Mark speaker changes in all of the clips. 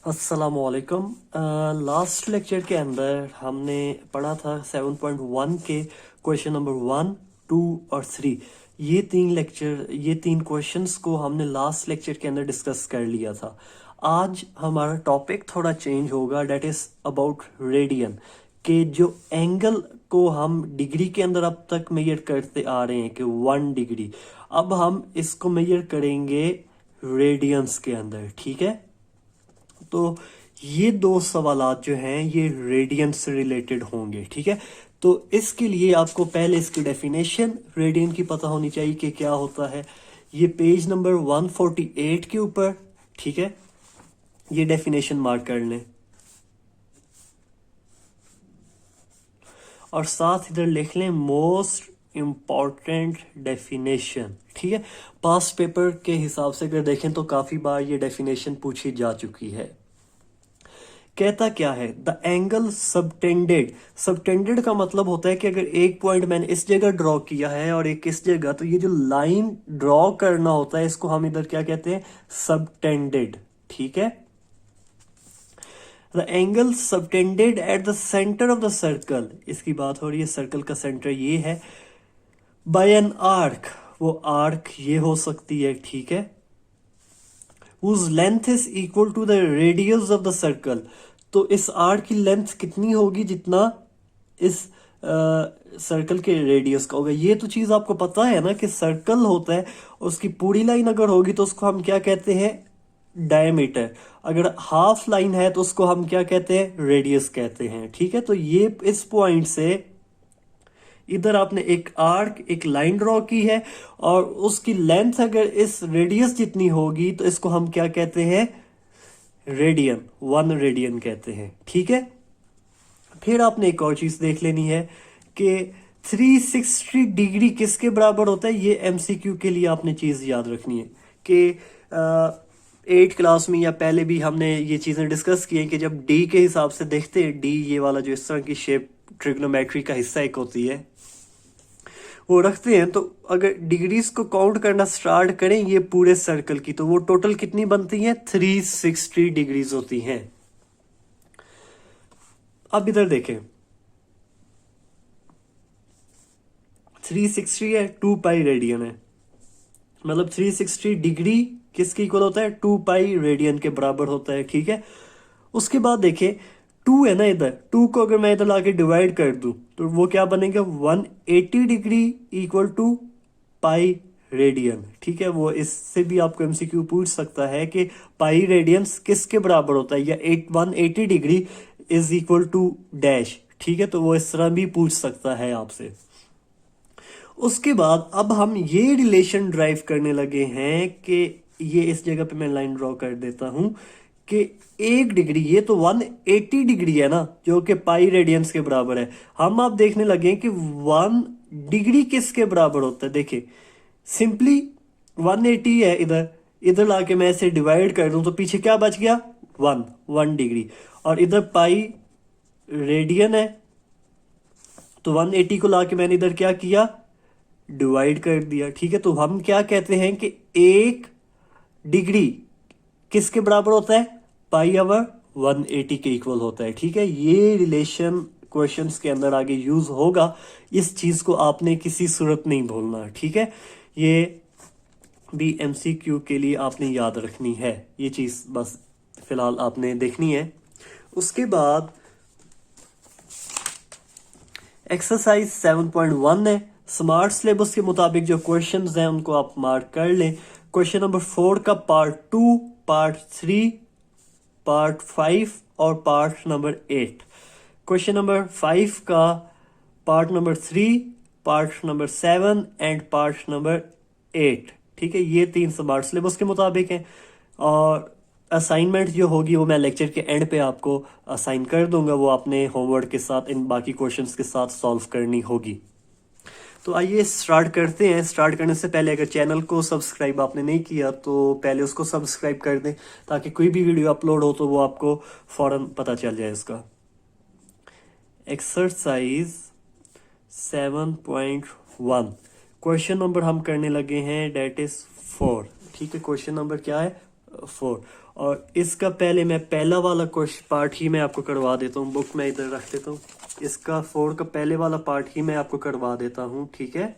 Speaker 1: अस्सलामुअलैकुम। Last lecture के अंदर हमने पढ़ा था 7.1 के क्वेश्चन नंबर 1, 2 और 3। ये तीन क्वेश्चंस को हमने लास्ट लेक्चर के अंदर डिस्कस कर लिया था। आज हमारा टॉपिक थोड़ा चेंज होगा, डेट इज अबाउट रेडियन के जो एंगल को हम डिग्री के अंदर अब तक मेजर करते आ रहे हैं कि 1 डिग्री, अब हम इसको मेजर करेंगे रेडियंस के अंदर। ठीक है, तो ये दो सवालात जो हैं ये रेडियन से रिलेटेड होंगे। ठीक है, तो इसके लिए आपको पहले इसकी डेफिनेशन रेडियन की पता होनी चाहिए कि क्या होता है। ये पेज नंबर 148 के ऊपर, ठीक है, ये डेफिनेशन मार्क कर लें और साथ इधर लिख लें मोस्ट इम्पॉर्टेंट डेफिनेशन। ठीक है, पास्ट पेपर के हिसाब से अगर देखें तो काफी बार ये डेफिनेशन पूछी जा चुकी है। कहता क्या है, द एंगल सबटेंडेड। सबटेंडेड का मतलब होता है कि अगर एक पॉइंट मैंने इस जगह ड्रॉ किया है और एक इस जगह, तो ये जो लाइन ड्रॉ करना होता है इसको हम इधर क्या कहते हैं, सबटेंडेड। ठीक है, the angle subtended at the centre of the circle, इसकी बात हो रही है, सर्कल का सेंटर ये है, बाय एन आर्क, वो आर्क ये हो सकती है। ठीक है, whose length is equal to the radius of the circle, तो इस आर्क की लेंथ कितनी होगी जितना इस सर्कल के रेडियस का होगा। ये तो चीज आपको पता है ना कि सर्कल होता है, उसकी पूरी लाइन अगर होगी तो उसको हम क्या कहते हैं, डायमीटर। अगर हाफ लाइन है तो उसको हम क्या कहते हैं, रेडियस कहते हैं। ठीक है, तो ये इस पॉइंट से इधर आपने एक आर्क, एक लाइन ड्रॉ की है और उसकी लेंथ अगर इस रेडियस जितनी होगी तो इसको हम क्या कहते हैं, रेडियन, 1 रेडियन कहते हैं। ठीक है, फिर आपने एक और चीज देख लेनी है कि 360 डिग्री किसके बराबर होता है। ये एमसीक्यू के लिए आपने चीज याद रखनी है कि 8 क्लास में या पहले भी हमने ये चीजें डिस्कस की हैं कि जब डी के हिसाब से देखते हैं, डी ये वाला जो इस तरह की शेप ट्रिग्नोमेट्री का हिस्सा एक होती है वो रखते हैं, तो अगर डिग्रीज को काउंट करना स्टार्ट करें ये पूरे सर्कल की, तो वो टोटल कितनी बनती है, 360 डिग्रीज होती हैं। अब इधर देखें, 360 है, 2 पाई रेडियन है, मतलब 360 डिग्री किसके इक्वल होता है, 2 पाई रेडियन के बराबर होता है। ठीक है, उसके बाद देखें 2 है ना, इधर 2 को अगर मैं इधर लाके डिवाइड कर दूं तो वो क्या बनेगा, 180 degree equal to pi radian. ठीक है, वो इससे भी आपको एमसीक्यू पूछ सकता है कि पाई रेडियंस किसके बराबर होता है, या 180 degree is equal to dash. ठीक है, तो वो इस तरह भी पूछ सकता है आपसे। उसके बाद अब हम ये रिलेशन ड्राइव करने लगे हैं कि ये इस जगह पे मैं लाइन ड्रॉ कर देता हूं कि 1 डिग्री, ये तो 180 डिग्री है ना जो कि पाई रेडियंस के बराबर है। हम आप देखने लगे कि 1 डिग्री किसके बराबर होता है। देखिए सिंपली 180 है, इधर इधर लाके मैं इसे डिवाइड कर दूं तो पीछे क्या बच गया, 1 डिग्री, और इधर पाई रेडियन है, तो 180 को लाके मैंने इधर क्या किया, डिवाइड कर दिया। ठीक है, तो हम क्या कहते हैं कि 1 डिग्री किसके बराबर होता है, पाई आवर 180 के इक्वल होता है। ठीक है, ये रिलेशन क्वेश्चंस के अंदर आगे यूज होगा, इस चीज को आपने किसी सूरत नहीं भूलना। ठीक है, ये भी एमसीक्यू के लिए आपने याद रखनी है, ये चीज बस फिलहाल आपने देखनी है। उसके बाद एक्सरसाइज 7.1 है, स्मार्ट सिलेबस के मुताबिक जो क्वेश्चंस हैं उनको आप मार्क कर लें। क्वेश्चन नंबर 4 का पार्ट 2, पार्ट 3, पार्ट 5 और पार्ट नंबर 8। क्वेश्चन नंबर 5 का part number 3, part number 7 and part number 8। ठीक है, ये 3 स्मार्ट सिलेबस के मुताबिक हैं और असाइनमेंट जो होगी वो मैं लेक्चर के एंड पे आपको असाइन कर दूंगा, वो आपने होमवर्क के साथ इन बाकी क्वेश्चंस के साथ सॉल्व करनी होगी। तो आइए स्टार्ट करते हैं। स्टार्ट करने से पहले अगर चैनल को सब्सक्राइब आपने नहीं किया तो पहले उसको सब्सक्राइब कर दें ताकि कोई भी वीडियो अपलोड हो तो वो आपको फौरन पता चल जाए इसका। एक्सरसाइज 7.1 क्वेश्चन नंबर हम करने लगे हैं, डेट इज 4। ठीक है, क्वेश्चन नंबर क्या है, 4। और इसका पहले मैं पहला वाला क्वेश्चन पार्ट ही मैं आपको करवा देता हूँ, बुक मैं इधर रख देता हूँ। इसका 4 का पहले वाला पार्ट ही मैं आपको करवा देता हूँ, ठीक है।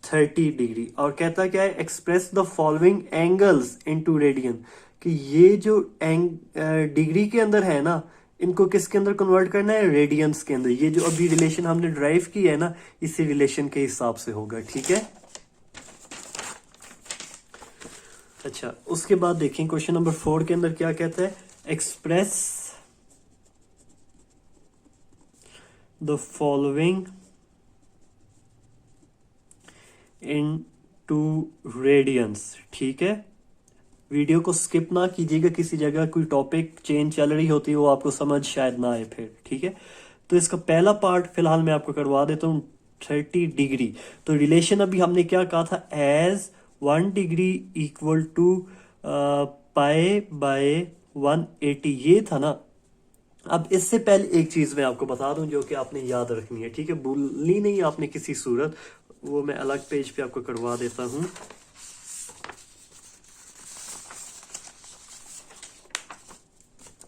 Speaker 1: 30 डिग्री, और कहता क्या है, express the following angles into radian, कि ये जो डिग्री के अंदर है ना, इनको किसके अंदर कन्वर्ट करना है, रेडियंस के अंदर। ये जो अभी रिलेशन हमने ड्राइव की है ना, इसी रिलेशन के हिसाब से होगा, ठीक है। अच्छा, उसके बाद देखें क्वेश्चन नंबर 4 के अंदर क्या कहता है, express the following in to radians, ठीक है। वीडियो को स्किप ना कीजिएगा, किसी जगह कोई टॉपिक चेंज चल रही होती है, वो आपको समझ शायद ना आए फिर, ठीक है। तो इसका पहला पार्ट फिलहाल मैं आपको करवा देता हूँ, 30 डिग्री। तो रिलेशन अभी हमने क्या कहा था, as 1 degree equal to pi by 180, ये था ना। अब इससे पहले एक चीज मैं आपको बता दूं जो कि आपने याद रखनी है, ठीक है, भूलनी नहीं आपने किसी सूरत, वो मैं अलग पेज पे आपको करवा देता हूं।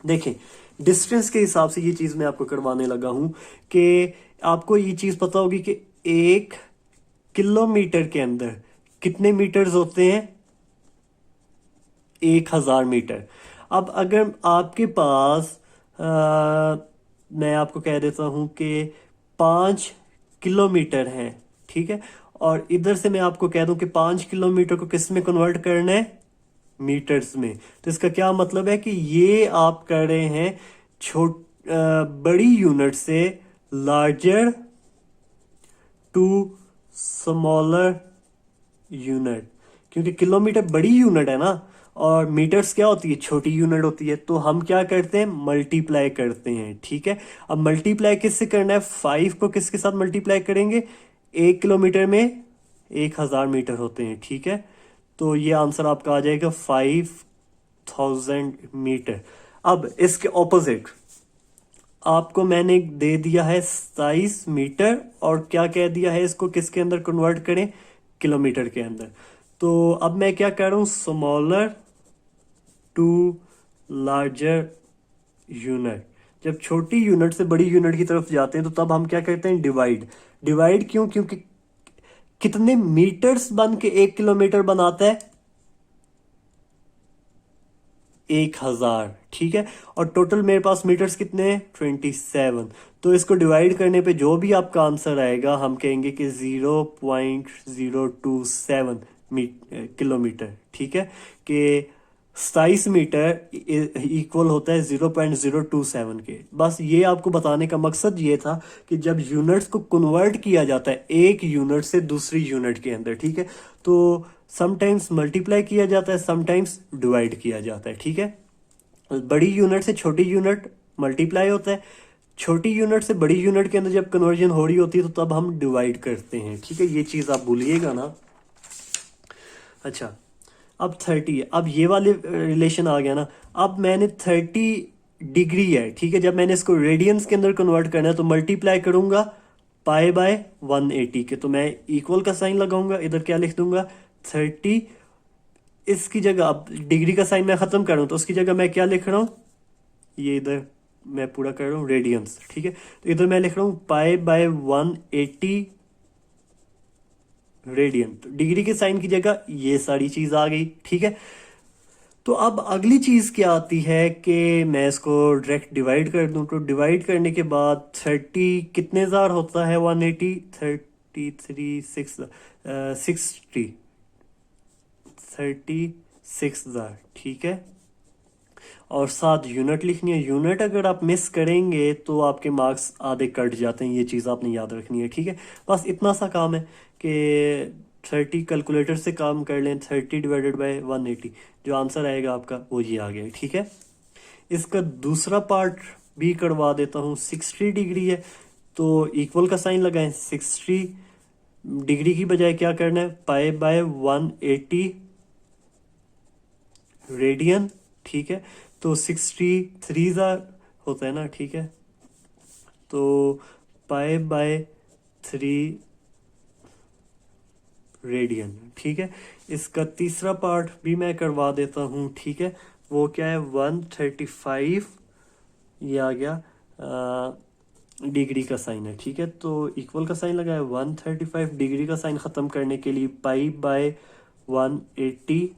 Speaker 1: देखें, डिस्टेंस के हिसाब से ये चीज मैं आपको करवाने लगा हूं कि आपको ये चीज पता होगी कि 1 किलोमीटर के अंदर कितने मीटर्स होते हैं, 1000 मीटर। अब अगर आपके पास मैं आपको कह देता हूं कि 5 किलोमीटर है, ठीक है, और इधर से मैं आपको कह दूं कि 5 किलोमीटर को किस में कन्वर्ट करना है, मीटर्स में। तो इसका क्या मतलब है कि ये आप कर रहे हैं बड़ी यूनिट से लार्जर टू स्मॉलर यूनिट, क्योंकि किलोमीटर बड़ी यूनिट है ना, और मीटर्स क्या होती है, छोटी यूनिट होती है। तो हम क्या करते हैं, मल्टीप्लाई करते हैं, ठीक है। अब मल्टीप्लाई किससे करना है, 5 को किसके साथ मल्टीप्लाई करेंगे, 1 किलोमीटर में 1000 मीटर होते हैं, ठीक है। तो ये आंसर आपका आ जाएगा 5000 मीटर। अब इसके ऑपोजिट आपको मैंने दे दिया है 27 मीटर, और क्या कह दिया है, इसको किसके अंदर कन्वर्ट करें, किलोमीटर के अंदर। तो अब मैं क्या कर रहा हूं, स्मॉलर टू लार्जर यूनिट। जब छोटी यूनिट से बड़ी यूनिट की तरफ जाते हैं तो तब हम क्या करते हैं, डिवाइड। डिवाइड क्यों, क्योंकि कितने मीटर्स बन के 1 किलोमीटर बनाता है, 1000, ठीक है। और टोटल मेरे पास मीटर्स कितने हैं, 27। तो इसको डिवाइड करने पे जो भी आपका आंसर आएगा, हम कहेंगे कि 0.027 किलोमीटर, ठीक है, कि 27 मीटर इक्वल होता है 0.027 के। बस ये आपको बताने का मकसद ये था कि जब यूनिट्स को कन्वर्ट किया जाता है एक यूनिट से दूसरी यूनिट के अंदर, ठीक है, तो समटाइम्स मल्टीप्लाई किया जाता है, समटाइम्स डिवाइड किया जाता है, ठीक है। बड़ी यूनिट से छोटी यूनिट मल्टीप्लाई होता है, छोटी यूनिट से बड़ी यूनिट के अंदर जब कन्वर्जन हो रही होती है तो तब हम डिवाइड करते हैं, ठीक है। ये चीज आप भूलिएगा ना। अच्छा, अब 30, अब ये वाले रिलेशन आ गया ना। अब मैंने 30 डिग्री है, ठीक है, जब मैंने इसको रेडियंस के अंदर कन्वर्ट करना है तो मल्टीप्लाई करूंगा पाई बाय 180 के, तो मैं इक्वल का साइन लगाऊंगा, इधर क्या लिख दूंगा, 30। इसकी जगह अब डिग्री का साइन मैं खत्म कर रहा हूं, तो उसकी जगह मैं क्या लिख रहा हूं, ये इधर मैं पूरा कर रहा हूं रेडियंस, ठीक है। तो इधर मैं लिख रहा हूं पाई बाय 180 रेडियन। तो डिग्री के साइन की जगह ये सारी चीज आ गई, ठीक है। तो अब अगली चीज क्या आती है कि मैं इसको डायरेक्ट डिवाइड कर दूं, तो डिवाइड करने के बाद 30 कितने हजार होता है, 180, 33 6 60, 36,000, ठीक है। और साथ यूनिट लिखनी है, यूनिट अगर आप मिस करेंगे तो आपके मार्क्स आधे कट जाते हैं, ये चीज़ आपने याद रखनी है, ठीक है। बस इतना सा काम है कि 30 कैलकुलेटर से काम कर लें, 30 डिवाइडेड बाय 180, जो आंसर आएगा आपका वो ये आ गया, ठीक है। इसका दूसरा पार्ट भी करवा देता हूँ, 60 डिग्री है तो इक्वल का साइन लगाएं, 60 डिग्री की बजाय क्या करना है, पाई बाय 180 रेडियन, ठीक है। तो 63,000 होता है ना, ठीक है। तो पाई बाय 3 रेडियन, ठीक है। इसका तीसरा पार्ट भी मैं करवा देता हूँ, ठीक है। वो क्या है, 135, ये आ गया डिग्री का साइन है, ठीक है। तो इक्वल का साइन लगा है, 135 डिग्री का साइन ख़त्म करने के लिए पाई बाय 180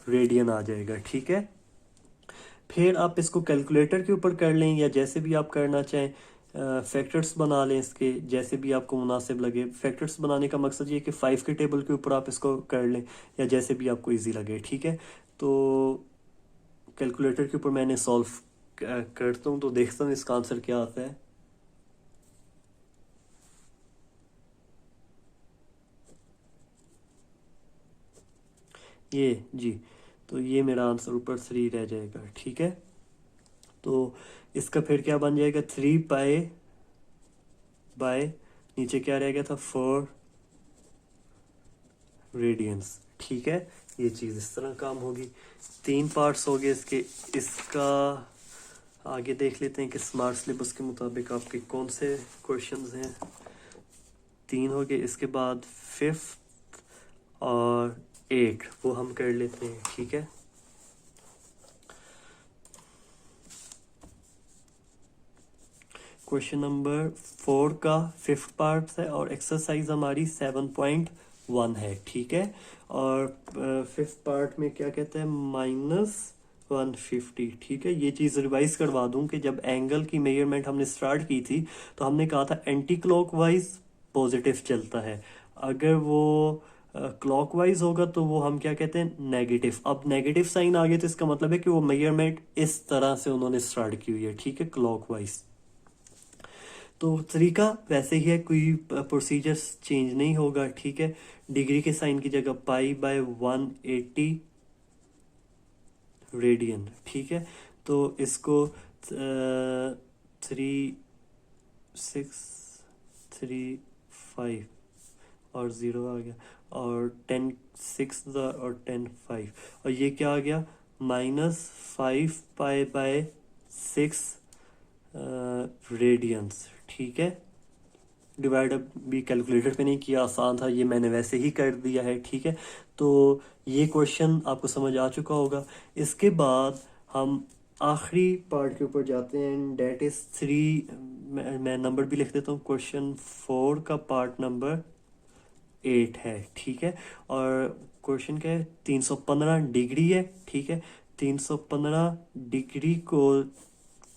Speaker 1: रेडियन आ जाएगा, ठीक है। फिर आप इसको कैलकुलेटर के ऊपर कर लें या जैसे भी आप करना चाहें, फैक्टर्स बना लें इसके, जैसे भी आपको मुनासिब लगे। फैक्टर्स बनाने का मकसद ये है कि 5 के टेबल के ऊपर आप इसको कर लें या जैसे भी आपको इजी लगे, ठीक है। तो कैलकुलेटर के ऊपर मैंने सॉल्व करता हूँ, तो देखता हूँ इसका आंसर क्या आता है। ये जी, तो ये मेरा आंसर ऊपर 3 रह जाएगा, ठीक है। तो इसका फिर क्या बन जाएगा, 3 पाई बाय, नीचे क्या रह गया था, 4 रेडियंस, ठीक है। ये चीज़ इस तरह काम होगी। 3 पार्ट्स हो गए इसके। इसका आगे देख लेते हैं कि स्मार्ट सिलेबस के मुताबिक आपके कौन से क्वेश्चंस हैं। 3 हो गए, इसके बाद 5th और 8 वो हम कर लेते हैं, ठीक है। क्वेश्चन नंबर 4 का 5th पार्ट है और एक्सरसाइज हमारी 7.1 है, ठीक है। और 5th पार्ट में क्या कहते हैं, -150, ठीक है। ये चीज़ रिवाइज करवा दूं कि जब एंगल की मेजरमेंट हमने स्टार्ट की थी तो हमने कहा था एंटी क्लॉकवाइज पॉजिटिव चलता है, अगर वो क्लॉकवाइज होगा तो वो हम क्या कहते हैं, नेगेटिव। अब नेगेटिव साइन आ गया तो इसका मतलब है कि वो मेजरमेंट इस तरह से उन्होंने स्टार्ट की हुई है, ठीक है, क्लॉकवाइज। तो तरीका वैसे ही है, कोई प्रोसीजर चेंज नहीं होगा, ठीक है। डिग्री के साइन की जगह पाई बाय 180 रेडियन, ठीक है। तो इसको 3635 और 0 आ गया, और 10 6 और 10 5, और ये क्या आ गया, -5 पाई बाय 6 रेडियंस, ठीक है। डिवाइड भी कैलकुलेटर पे नहीं किया, आसान था, ये मैंने वैसे ही कर दिया है, ठीक है। तो ये क्वेश्चन आपको समझ आ चुका होगा। इसके बाद हम आखिरी पार्ट के ऊपर जाते हैं, डेट इज 3। मैं नंबर भी लिख देता हूँ, क्वेश्चन 4 का पार्ट नंबर 8 है, ठीक है। और क्वेश्चन क्या है, 315 डिग्री है, ठीक है। 315 डिग्री को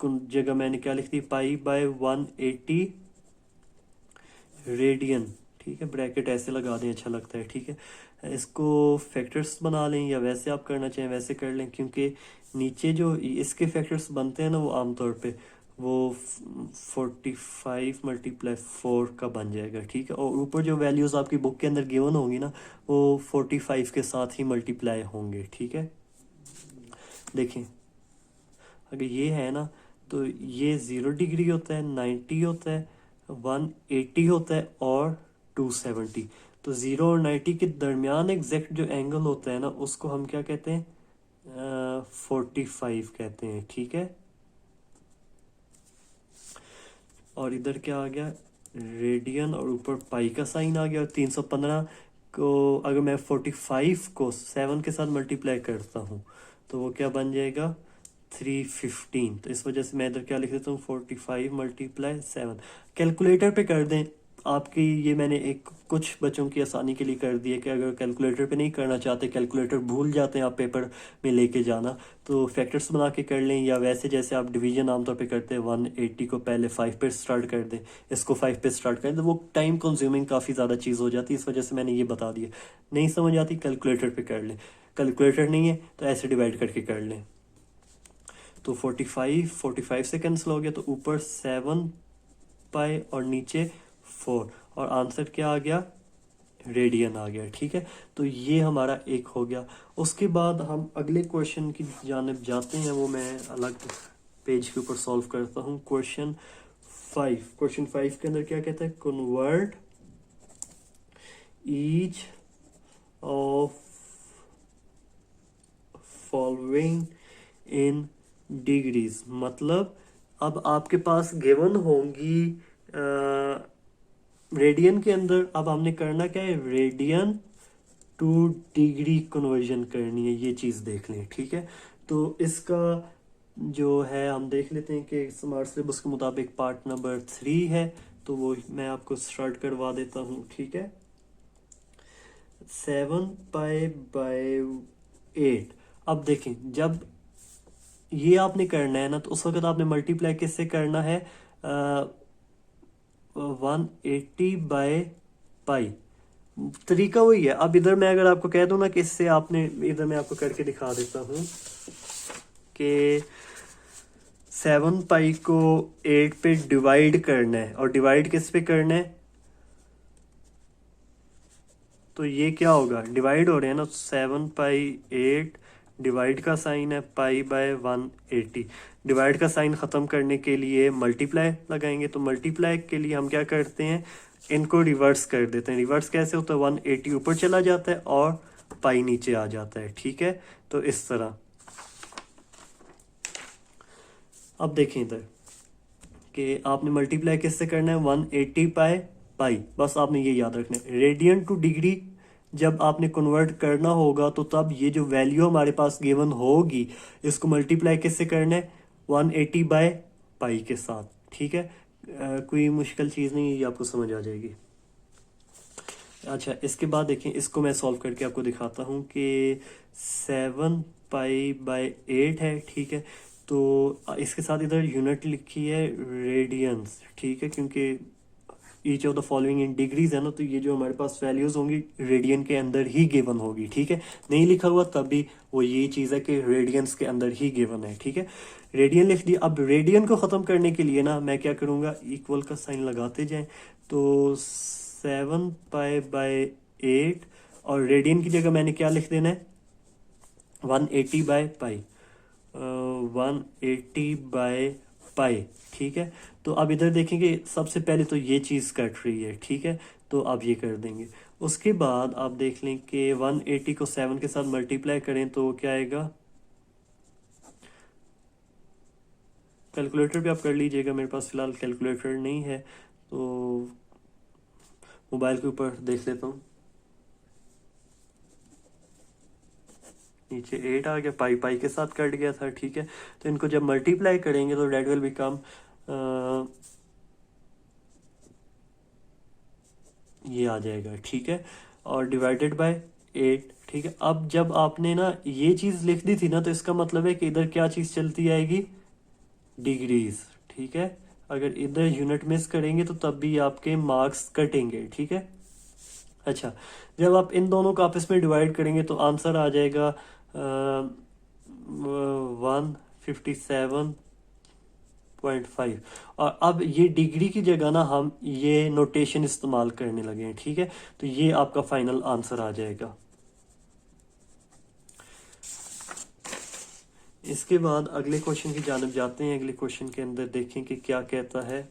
Speaker 1: जगह मैंने क्या लिख दी, पाई बाय 180 रेडियन, ठीक है। ब्रैकेट ऐसे लगा दें, अच्छा लगता है, ठीक है। इसको फैक्टर्स बना लें या वैसे आप करना चाहें वैसे कर लें, क्योंकि नीचे जो इसके फैक्टर्स बनते हैं ना, वो आमतौर पे वो 45 × 4 का बन जाएगा, ठीक है। और ऊपर जो वैल्यूज़ आपकी बुक के अंदर गिवन होंगी ना, वो 45 के साथ ही मल्टीप्लाई होंगे, ठीक है। देखें, अगर ये है ना, तो ये 0 डिग्री होता है, 90 होता है, 180 होता है और 270। तो 0 और 90 के दरमियान एग्जैक्ट जो एंगल होता है ना, उसको हम क्या कहते हैं, 45 कहते हैं, ठीक है। और इधर क्या आ गया, रेडियन, और ऊपर पाई का साइन आ गया। और 315 को अगर मैं 45 को 7 के साथ मल्टीप्लाई करता हूँ तो वो क्या बन जाएगा, 315। तो इस वजह से मैं इधर क्या लिख देता हूँ, 45 × 7। कैलकुलेटर पे कर दें आपकी, ये मैंने एक कुछ बच्चों की आसानी के लिए कर दी है कि अगर कैलकुलेटर पे नहीं करना चाहते, कैलकुलेटर भूल जाते हैं आप पेपर में लेके जाना, तो फैक्टर्स बना के कर लें, या वैसे जैसे आप डिवीजन आमतौर पे करते हैं, 180 को पहले 5 पे स्टार्ट कर दें, इसको 5 पे स्टार्ट कर दें, तो वो टाइम कंज्यूमिंग काफ़ी ज़्यादा चीज़ हो जाती है, इस वजह से मैंने ये बता दिया। नहीं समझ आती, कैलकुलेटर पे कर लें, कैलकुलेटर नहीं है तो ऐसे डिवाइड करके कर लें। तो 45 से कैंसिल हो गया, तो ऊपर 7 पाई और नीचे 4, और आंसर क्या आ गया, रेडियन आ गया, ठीक है। तो ये हमारा एक हो गया। उसके बाद हम अगले क्वेश्चन की जानिब जाते हैं, वो मैं अलग पेज के ऊपर सॉल्व करता हूँ। क्वेश्चन 5 के अंदर क्या कहता है, convert each of following in degrees. मतलब अब आपके पास गिवन होंगी रेडियन के अंदर अब हमने करना क्या है, रेडियन टू डिग्री कन्वर्जन करनी है, ये चीज़ देख लें, ठीक है। तो इसका जो है हम देख लेते हैं कि स्मार्ट सिलेबस के मुताबिक पार्ट नंबर 3 है, तो वो मैं आपको स्टार्ट करवा देता हूँ, ठीक है। 7 पाई/8। अब देखें, जब ये आपने करना है ना, तो उस वक्त आपने मल्टीप्लाई किससे करना है, 180/पाई। तरीका वही है। अब इधर मैं अगर आपको कह दूं ना कि इससे आपने, इधर मैं आपको करके दिखा देता हूँ कि 7 पाई को 8 पे डिवाइड करना है, और डिवाइड किस पे करना है, तो ये क्या होगा, डिवाइड हो रहे हैं ना, 7 पाई/8, डिवाइड का साइन है पाई/180। डिवाइड का साइन ख़त्म करने के लिए मल्टीप्लाई लगाएंगे, तो मल्टीप्लाई के लिए हम क्या करते हैं, इनको रिवर्स कर देते हैं। रिवर्स कैसे होता है, 180 ऊपर चला जाता है और पाई नीचे आ जाता है, ठीक है। तो इस तरह अब देखें इधर कि आपने मल्टीप्लाई किससे करना है, 180/पाई। बस आपने ये याद रखना है, रेडियन टू डिग्री जब आपने कन्वर्ट करना होगा तो तब ये जो वैल्यू हमारे पास गिवन होगी, इसको मल्टीप्लाई किससे करना है, 180/पाई के साथ, ठीक है। कोई मुश्किल चीज़ नहीं है, ये आपको समझ आ जाएगी। अच्छा, इसके बाद देखें, इसको मैं सॉल्व करके आपको दिखाता हूँ कि 7 पाई/8 है, ठीक है। तो इसके साथ इधर यूनिट लिखी है रेडियंस, ठीक है, क्योंकि each of the following in degrees है ना, तो ये जो हमारे पास वैल्यूज होंगी रेडियन के अंदर ही गिवन होगी, ठीक है। नहीं लिखा हुआ तब भी वो ये चीज़ है कि रेडियंस के अंदर ही गिवन है, ठीक है। रेडियन लिख दिया। अब रेडियन को ख़त्म करने के लिए ना मैं क्या करूँगा, इक्वल का साइन लगाते जाएं, तो 7 पाई/8, और रेडियन की जगह मैंने क्या लिख देना है, 180/पाई, 180/पाई, ठीक है। तो अब इधर देखेंगे, सबसे पहले तो ये चीज़ कट रही है, ठीक है, तो अब ये कर देंगे। उसके बाद आप देख लें कि 180 को 7 के साथ मल्टीप्लाई करें तो क्या आएगा, कैलकुलेटर पे आप कर लीजिएगा, मेरे पास फ़िलहाल कैलकुलेटर नहीं है, तो मोबाइल के ऊपर देख लेता हूँ। नीचे 8 आ गया, पाई पाई के साथ कट गया था, ठीक है। तो इनको जब मल्टीप्लाई करेंगे तो डेट विल बिकम, ये आ जाएगा, ठीक है, और डिवाइडेड बाय 8, ठीक है। अब जब आपने ना ये चीज़ लिख दी थी ना, तो इसका मतलब है कि इधर क्या चीज़ चलती आएगी, डिग्रीज, ठीक है। अगर इधर यूनिट मिस करेंगे तो तब भी आपके मार्क्स कटेंगे, ठीक है। अच्छा, जब आप इन दोनों को आपस में डिवाइड करेंगे तो आंसर आ जाएगा 157.5। और अब ये डिग्री की जगह ना हम ये नोटेशन इस्तेमाल करने लगे हैं, ठीक है। तो ये आपका फाइनल आंसर आ जाएगा। इसके बाद अगले क्वेश्चन की जानब जाते हैं। अगले क्वेश्चन के अंदर देखें कि क्या कहता है।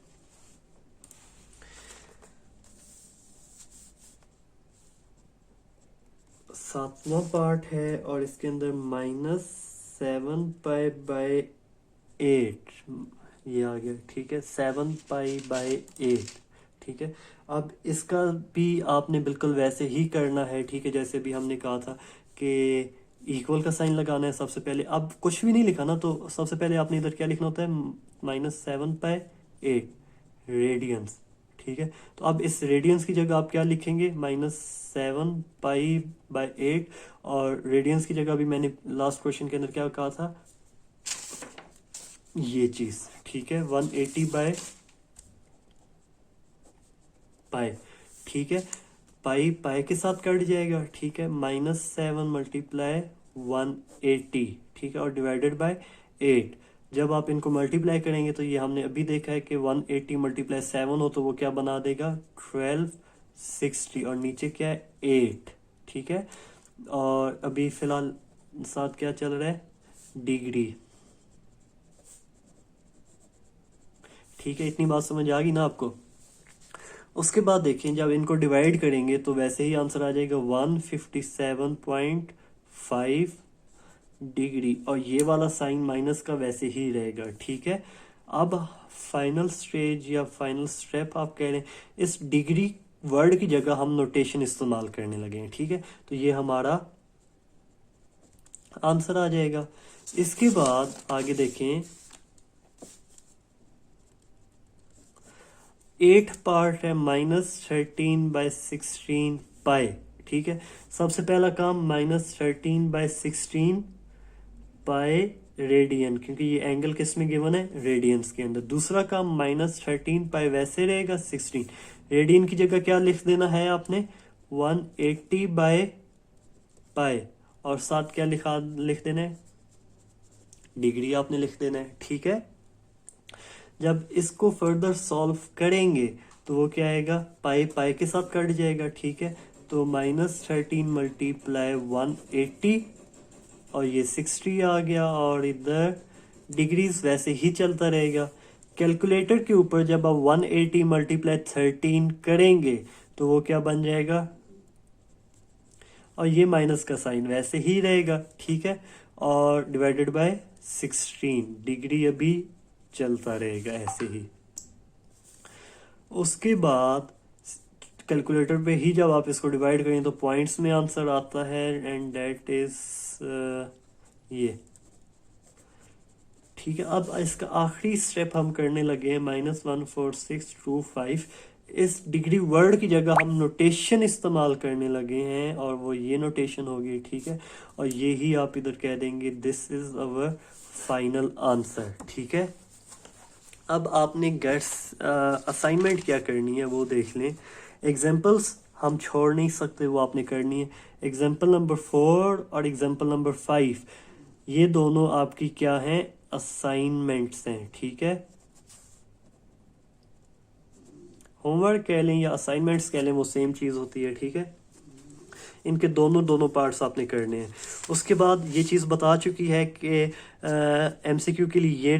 Speaker 1: 7वां पार्ट है और इसके अंदर -7 पाई/8 ये आ गया, ठीक है, 7 पाई/8, ठीक है। अब इसका भी आपने बिल्कुल वैसे ही करना है, ठीक है, जैसे भी हमने कहा था कि इक्वल का साइन लगाना है सबसे पहले। अब कुछ भी नहीं लिखा ना, तो सबसे पहले आपने इधर क्या लिखना होता है, -7 पाई/8 रेडियंस, ठीक है। तो अब इस रेडियंस की जगह आप क्या लिखेंगे, -7 पाई/8, और रेडियंस की जगह भी मैंने लास्ट क्वेश्चन के अंदर क्या कहा था, ये चीज़, ठीक है, 180/पाई, ठीक है। पाई पाई के साथ कट जाएगा, ठीक है, -7 × 180, ठीक है, और डिवाइडेड बाय 8। जब आप इनको मल्टीप्लाई करेंगे तो ये हमने अभी देखा है कि 180 × 7 हो तो वो क्या बना देगा, 1260, और नीचे क्या है, 8, ठीक है। और अभी फिलहाल साथ क्या चल रहा है, डिग्री, ठीक है। इतनी बात समझ आ गई ना आपको। उसके बाद देखें, जब इनको डिवाइड करेंगे तो वैसे ही आंसर आ जाएगा 157.5 डिग्री, और ये वाला साइन माइनस का वैसे ही रहेगा, ठीक है। अब फाइनल स्टेज या फाइनल स्टेप आप कह रहे हैं, इस डिग्री वर्ड की जगह हम नोटेशन इस्तेमाल करने लगे हैं, ठीक है। तो ये हमारा आंसर आ जाएगा। इसके बाद आगे देखें, 8 पार्ट है -13/16 पाई, ठीक है। सबसे पहला काम -13/16 पाई रेडियन, क्योंकि ये एंगल किस में गिवन है, रेडियंस के अंदर। दूसरा काम -13 पाई वैसे रहेगा, 16 रेडियन की जगह क्या लिख देना है आपने, 180/पाई, और साथ क्या लिख देना है, डिग्री आपने लिख देना है, ठीक है। जब इसको फर्दर सॉल्व करेंगे तो वो क्या आएगा, पाई पाई के साथ कट जाएगा, ठीक है। तो -13 मल्टीप्लाई 180 और ये 60 आ गया, और इधर डिग्रीज वैसे ही चलता रहेगा। कैलकुलेटर के ऊपर जब आप 180 मल्टीप्लाई 13 करेंगे तो वो क्या बन जाएगा, और ये माइनस का साइन वैसे ही रहेगा, ठीक है। और डिवाइडेड बाय 16, डिग्री अभी चलता रहेगा ऐसे ही। उसके बाद कैलकुलेटर पे ही जब आप इसको डिवाइड करें तो पॉइंट्स में आंसर आता है, एंड दैट इज ये, ठीक है। अब इसका आखिरी स्टेप हम करने लगे हैं, -14625। इस डिग्री वर्ड की जगह हम नोटेशन इस्तेमाल करने लगे हैं, और वो ये नोटेशन होगी, ठीक है। और ये ही आप इधर कह देंगे this is our final answer, ठीक है। अब आपने गेट्स असाइनमेंट क्या करनी है वो देख लें। एग्जाम्पल्स हम छोड़ नहीं सकते, वो आपने करनी है। एग्जाम्पल नंबर 4 और एग्जाम्पल नंबर 5, ये दोनों आपकी क्या हैं, असाइनमेंट्स हैं, ठीक है। होमवर्क कह लें या असाइनमेंट्स कह लें, वो सेम चीज़ होती है, ठीक है। इनके दोनों पार्ट्स आपने करने हैं। उसके बाद ये चीज़ बता चुकी है कि एमसीक्यू के लिए ये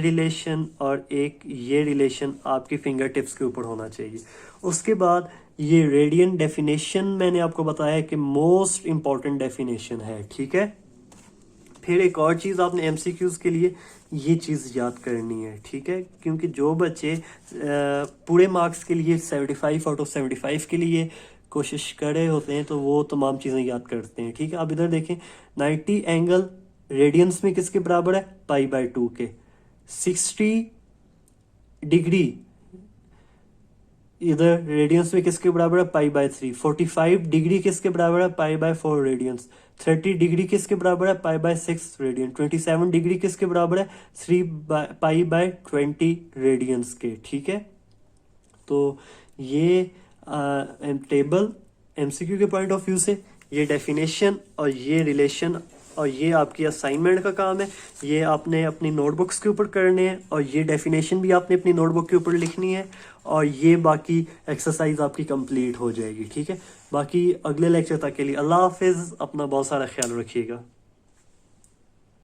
Speaker 1: रिलेशन और एक ये रिलेशन आपकी फिंगर टिप्स के ऊपर होना चाहिए। उसके बाद ये रेडियन डेफिनेशन मैंने आपको बताया कि मोस्ट इम्पॉर्टेंट डेफिनेशन है, ठीक है। फिर एक और चीज़ आपने एमसीक्यूज़ के लिए ये चीज़ याद करनी है, ठीक है। क्योंकि जो बच्चे पूरे मार्क्स के लिए 75 आउट ऑफ 75 के लिए कोशिश कर रहे होते हैं तो वो तमाम चीज़ें याद करते हैं, ठीक है। अब इधर देखें, 90 एंगल रेडियंस में किसके बराबर है, पाई/2 के। 60 डिग्री इधर रेडियंस में किसके बराबर है, पाई/3। 45 डिग्री किसके बराबर है, पाई/4 रेडियंस। 30 डिग्री किसके बराबर है, पाई/6 रेडियन। 27 डिग्री किसके बराबर है, पाई/20 रेडियंस के, ठीक है। तो ये टेबल एमसीक्यू के पॉइंट ऑफ व्यू से, ये डेफिनेशन और ये रिलेशन और ये आपकी असाइनमेंट का काम है। ये आपने अपनी नोटबुक्स के ऊपर करने हैं, और ये डेफिनेशन भी आपने अपनी नोटबुक के ऊपर लिखनी है, और ये बाकी एक्सरसाइज आपकी कंप्लीट हो जाएगी, ठीक है। बाकी अगले लेक्चर तक के लिए अल्लाह हाफिज़, अपना बहुत सारा ख्याल रखिएगा।